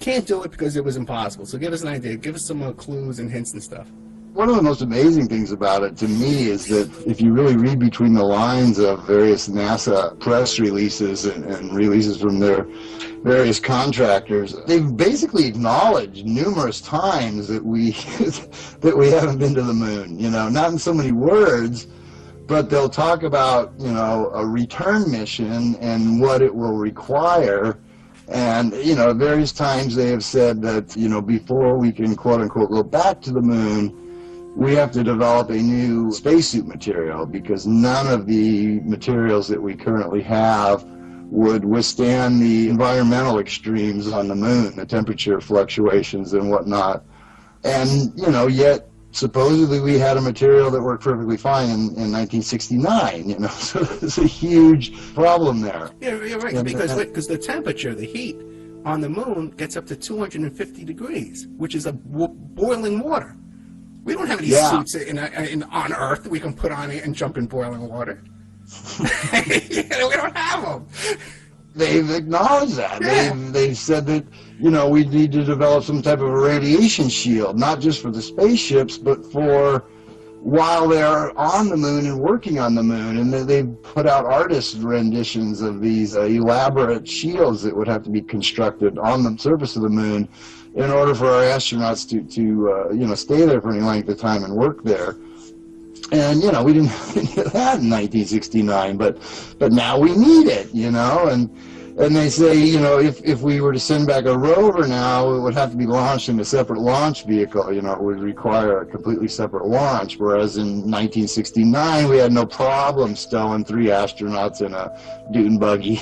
can't do it because it was impossible. So give us an idea. Give us some clues and hints and stuff. One of the most amazing things about it to me is that if you really read between the lines of various NASA press releases and releases from their various contractors, they've basically acknowledged numerous times that we that we haven't been to the moon. You know, not in so many words, but they'll talk about, you know, a return mission and what it will require. And, you know, various times they have said that, you know, before we can quote unquote go back to the moon, we have to develop a new spacesuit material, because none of the materials that we currently have would withstand the environmental extremes on the moon, the temperature fluctuations and whatnot. And, you know, yet supposedly we had a material that worked perfectly fine in 1969, you know, so there's a huge problem there. Yeah, you're right, because the temperature, the heat on the moon gets up to 250 degrees, which is boiling water. We don't have any suits on Earth we can put on and jump in boiling water. We don't have them. They've acknowledged that. Yeah. They've said that, you know, we need to develop some type of a radiation shield, not just for the spaceships, but for while they're on the moon and working on the moon. And they've put out artist renditions of these elaborate shields that would have to be constructed on the surface of the moon in order for our astronauts to you know, stay there for any length of time and work there. And, you know, we didn't have any of that in 1969, but now we need it, you know, and they say, you know, if we were to send back a rover now, it would have to be launched in a separate launch vehicle, you know, it would require a completely separate launch, whereas in 1969 we had no problem stowing 3 astronauts in a dune buggy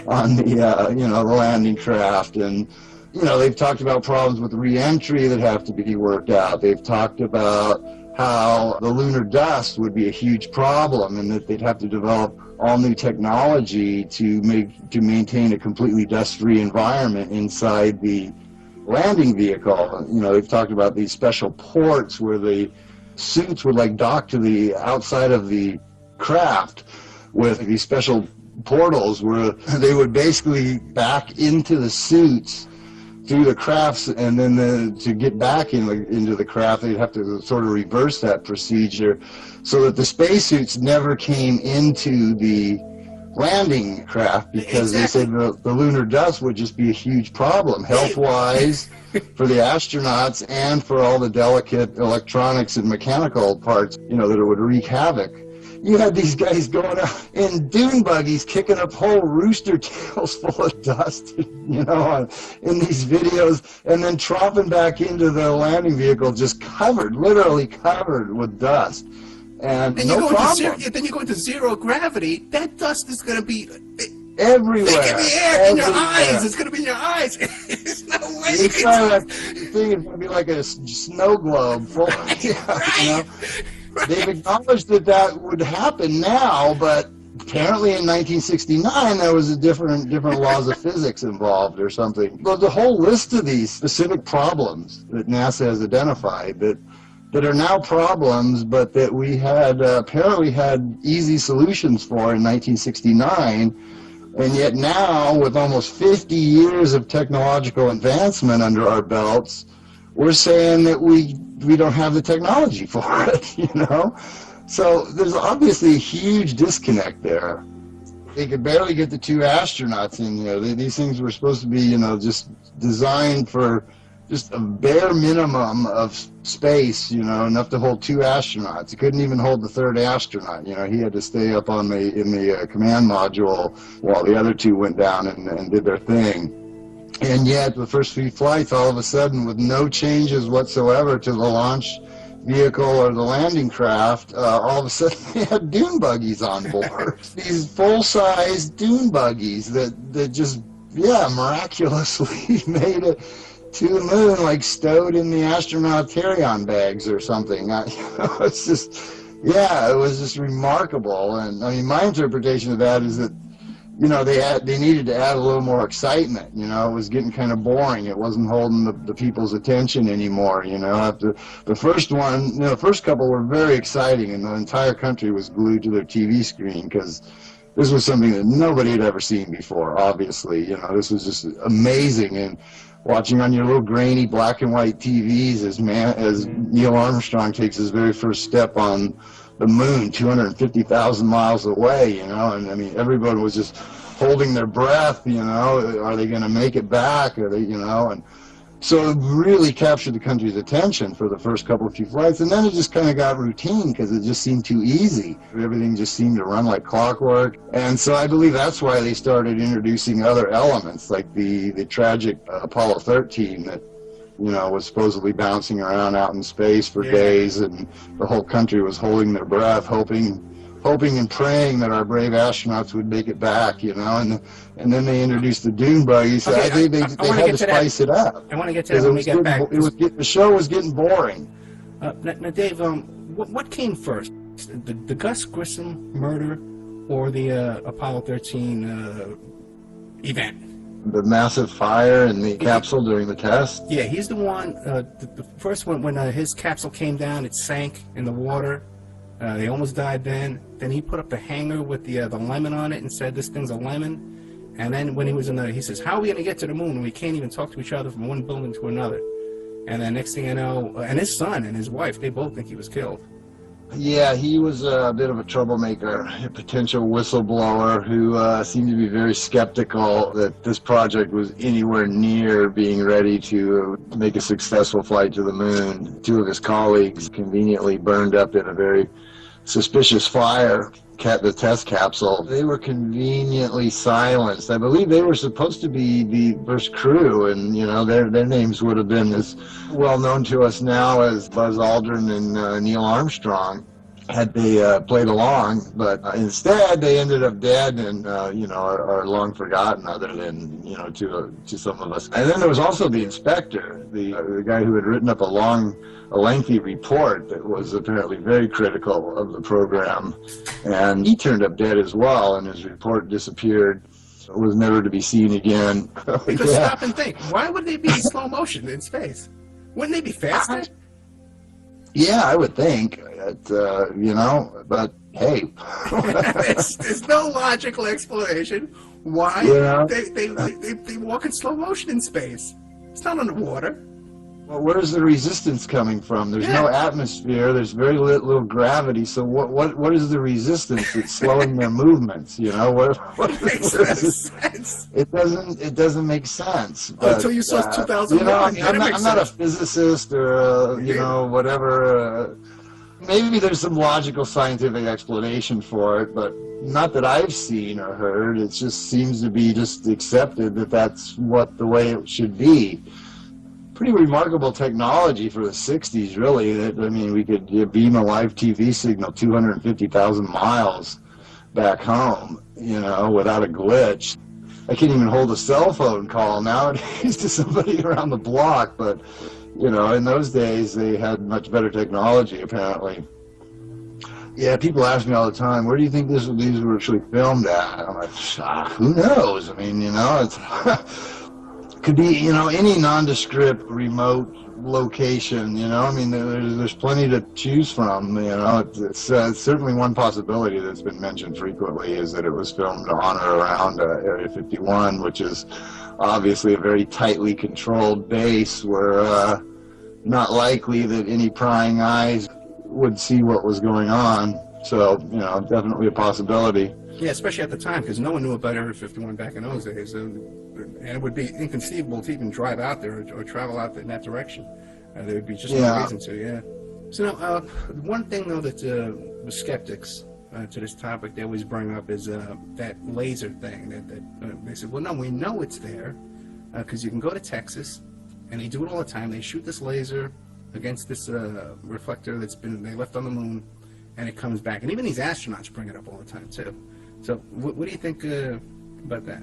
on the, you know, the landing craft. And, you know, they've talked about problems with re-entry that have to be worked out. They've talked about how the lunar dust would be a huge problem and that they'd have to develop all new technology to maintain a completely dust-free environment inside the landing vehicle. You know, they've talked about these special ports where the suits would like dock to the outside of the craft with these special portals where they would basically back into the suits through the crafts, and then to get back into the craft, they'd have to sort of reverse that procedure so that the spacesuits never came into the landing craft, because they said the lunar dust would just be a huge problem health-wise for the astronauts and for all the delicate electronics and mechanical parts, you know, that it would wreak havoc. You had these guys going out in dune buggies, kicking up whole rooster tails full of dust, you know, in these videos, and then tromping back into the landing vehicle just covered, literally covered with dust. And no problem. Then you go into zero gravity, that dust is going to be everywhere. In the air, in your eyes. It's going to be in your eyes. There's no way you can that thing is going to be like a snow globe full of, you know. Right. They've acknowledged that would happen now, but apparently in 1969 there was a different laws of physics involved or something. But the whole list of these specific problems that NASA has identified that are now problems, but that we had apparently had easy solutions for in 1969, and yet now with almost 50 years of technological advancement under our belts, we're saying that we don't have the technology for it, you know? So there's obviously a huge disconnect there. They could barely get the 2 astronauts in there. These things were supposed to be, you know, just designed for just a bare minimum of space, you know, enough to hold 2 astronauts. It couldn't even hold the 3rd astronaut, you know. He had to stay up in the command module while the other 2 went down and did their thing. And yet, the first few flights, all of a sudden, with no changes whatsoever to the launch vehicle or the landing craft, all of a sudden they had dune buggies on board. These full-size dune buggies that just, miraculously made it to the moon, like stowed in the astronaut carry-on bags or something. It's just, it was just remarkable. And, I mean, my interpretation of that is that, you know, they needed to add a little more excitement. You know, it was getting kind of boring. It wasn't holding the people's attention anymore. You know, after the first one, you know, the first couple were very exciting, and the entire country was glued to their TV screen because this was something that nobody had ever seen before. Obviously, you know, this was just amazing. And watching on your little grainy black and white TVs as Neil Armstrong takes his very first step on the moon, 250,000 miles away, and I mean, everybody was just holding their breath, are they going to make it back? Are they, and so it really captured the country's attention for the first few flights, and then it just kind of got routine because it just seemed too easy. Everything just seemed to run like clockwork, and so I believe that's why they started introducing other elements, like the tragic Apollo 13 that, was supposedly bouncing around out in space for days, and the whole country was holding their breath, hoping and praying that our brave astronauts would make it back, and then they introduced the dune buggies. So Okay, they had to spice it up. I want to get to that when we get back. The show was getting boring. Now, Dave, what came first, the Gus Grissom murder or the Apollo 13 event? The massive fire in the capsule during the test? Yeah, he's the one, the first one, when his capsule came down, it sank in the water. They almost died then. Then he put up the hanger with the lemon on it and said, this thing's a lemon. And then when he was he says, how are we going to get to the moon? We can't even talk to each other from one building to another. And then next thing you know, and his son and his wife, they both think he was killed. Yeah, he was a bit of a troublemaker, a potential whistleblower who seemed to be very skeptical that this project was anywhere near being ready to make a successful flight to the moon. Two of his colleagues conveniently burned up in a very suspicious fire the test capsule. They were conveniently silenced. I believe they were supposed to be the first crew, and their names would have been as well known to us now as Buzz Aldrin and Neil Armstrong had they played along, but instead they ended up dead and are long forgotten, other than to some of us. And then there was also the inspector, the guy who had written up a lengthy report that was apparently very critical of the program, and he turned up dead as well, and his report disappeared, was never to be seen again. Because stop and think, why would they be in slow motion in space? Wouldn't they be faster? Yeah, I would think, but hey. There's no logical explanation why they walk in slow motion in space. It's not underwater. Well, where's the resistance coming from? There's no atmosphere. There's very little gravity. So what is the resistance that's slowing their movements? What makes sense? It doesn't make sense. But, until you saw 2001. I'm not a physicist or whatever. Maybe there's some logical scientific explanation for it, but not that I've seen or heard. It just seems to be just accepted that that's the way it should be. Pretty remarkable technology for the 60s, really. We could beam a live TV signal 250,000 miles back home, without a glitch. I can't even hold a cell phone call nowadays to somebody around the block, but, in those days they had much better technology, apparently. Yeah, people ask me all the time, where do you think these were actually filmed at? I'm like, who knows? It's... could be, any nondescript remote location, there's plenty to choose from, It's certainly one possibility that's been mentioned frequently is that it was filmed on or around Area 51, which is obviously a very tightly controlled base where not likely that any prying eyes would see what was going on. So, definitely a possibility. Yeah, especially at the time, because no one knew about Area 51 back in those days. And it would be inconceivable to even drive out there or travel out in that direction. There would be just no reason to, So now, one thing, though, that the skeptics to this topic, they always bring up is that laser thing. That they said, well, no, we know it's there, because you can go to Texas, and they do it all the time. They shoot this laser against this reflector they left on the moon, and it comes back. And even these astronauts bring it up all the time, too. So what do you think about that?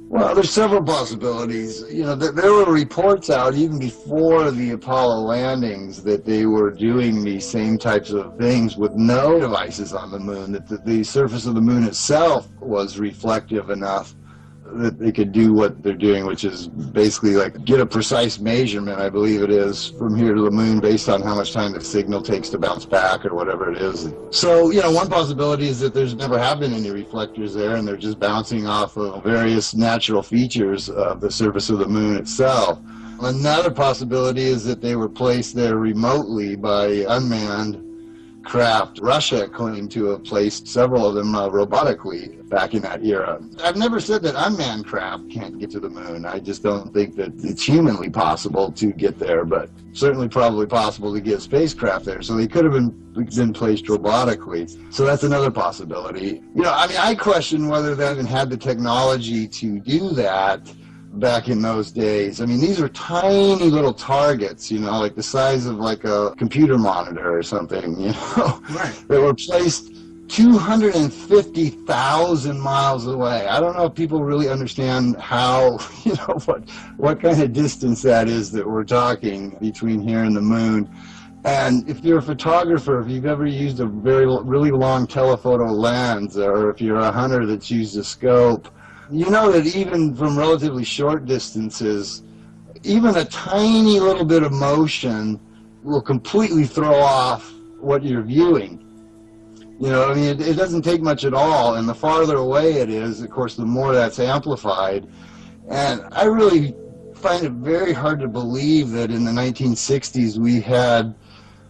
Well, there's several possibilities. There were reports out even before the Apollo landings that they were doing these same types of things with no devices on the moon, that the surface of the moon itself was reflective enough that they could do what they're doing, which is basically like get a precise measurement, I believe it is, from here to the moon based on how much time the signal takes to bounce back or whatever it is. So, one possibility is that there's never have been any reflectors there, and they're just bouncing off of various natural features of the surface of the moon itself. Another possibility is that they were placed there remotely by unmanned craft. Russia claimed to have placed several of them robotically back in that era. I've never said that unmanned craft can't get to the moon. I just don't think that it's humanly possible to get there, but certainly probably possible to get spacecraft there. So they could have been placed robotically. So that's another possibility. I question whether they even had the technology to do that back in those days. These are tiny little targets, like the size of like a computer monitor or something, right. That were placed 250,000 miles away. I don't know if people really understand how, what kind of distance that is that we're talking between here and the moon. And if you're a photographer, if you've ever used a really long telephoto lens, or if you're a hunter that's used a scope, you know that even from relatively short distances, even a tiny little bit of motion will completely throw off what you're viewing. It doesn't take much at all, and the farther away it is, of course, the more that's amplified. And I really find it very hard to believe that in the 1960s we had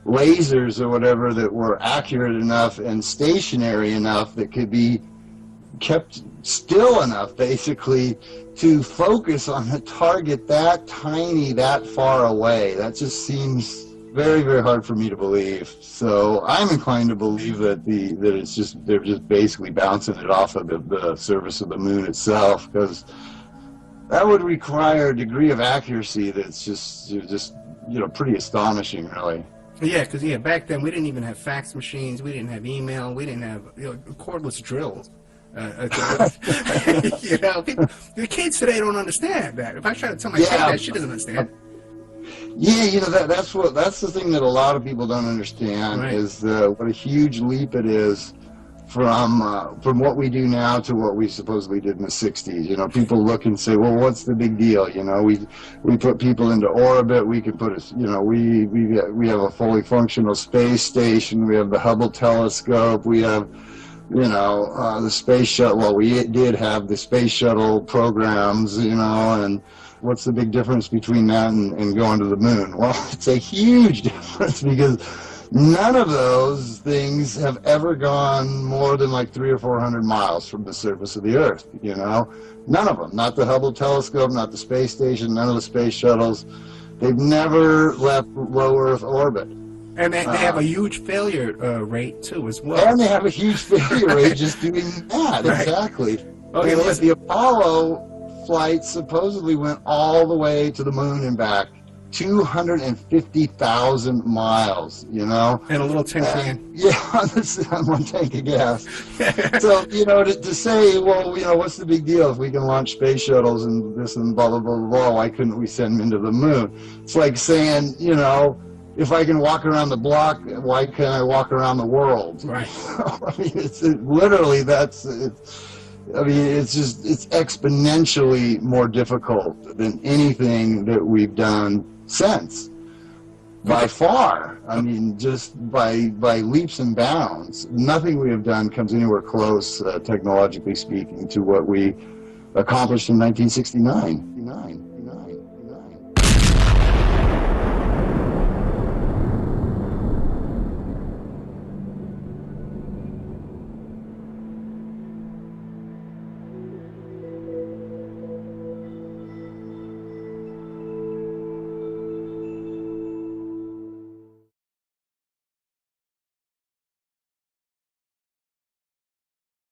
lasers or whatever that were accurate enough and stationary enough that could be kept still enough, basically, to focus on a target that tiny, that far away. That just seems very, very hard for me to believe. So I'm inclined to believe that they're just basically bouncing it off of the surface of the moon itself, because that would require a degree of accuracy that's just pretty astonishing, really. Yeah, because back then we didn't even have fax machines, we didn't have email, we didn't have cordless drills. The kids today don't understand that. If I try to tell my kid that, she doesn't understand. Yeah, that's the thing that a lot of people don't understand, right, is what a huge leap it is from what we do now to what we supposedly did in the 60s. People look and say, well, what's the big deal? We put people into orbit. We can put we have a fully functional space station. We have the Hubble telescope. We have the space shuttle. Well, we did have the space shuttle programs, and what's the big difference between that and going to the moon? Well, it's a huge difference, because none of those things have ever gone more than like 300 or 400 miles from the surface of the Earth, None of them. Not the Hubble telescope, not the space station, none of the space shuttles. They've never left low Earth orbit. And they have a huge failure rate, too, as well. And they have a huge failure rate just doing that, right. Exactly. Okay, the Apollo flight supposedly went all the way to the moon and back, 250,000 miles, And a little tin can. Yeah, on one tank of gas. So, to say, well, what's the big deal if we can launch space shuttles and this and blah, blah, blah, blah, why couldn't we send them into the moon? It's like saying, if I can walk around the block, why can't I walk around the world? Right. It's exponentially more difficult than anything that we've done since. By far. Just by leaps and bounds. Nothing we have done comes anywhere close, technologically speaking, to what we accomplished in 1969.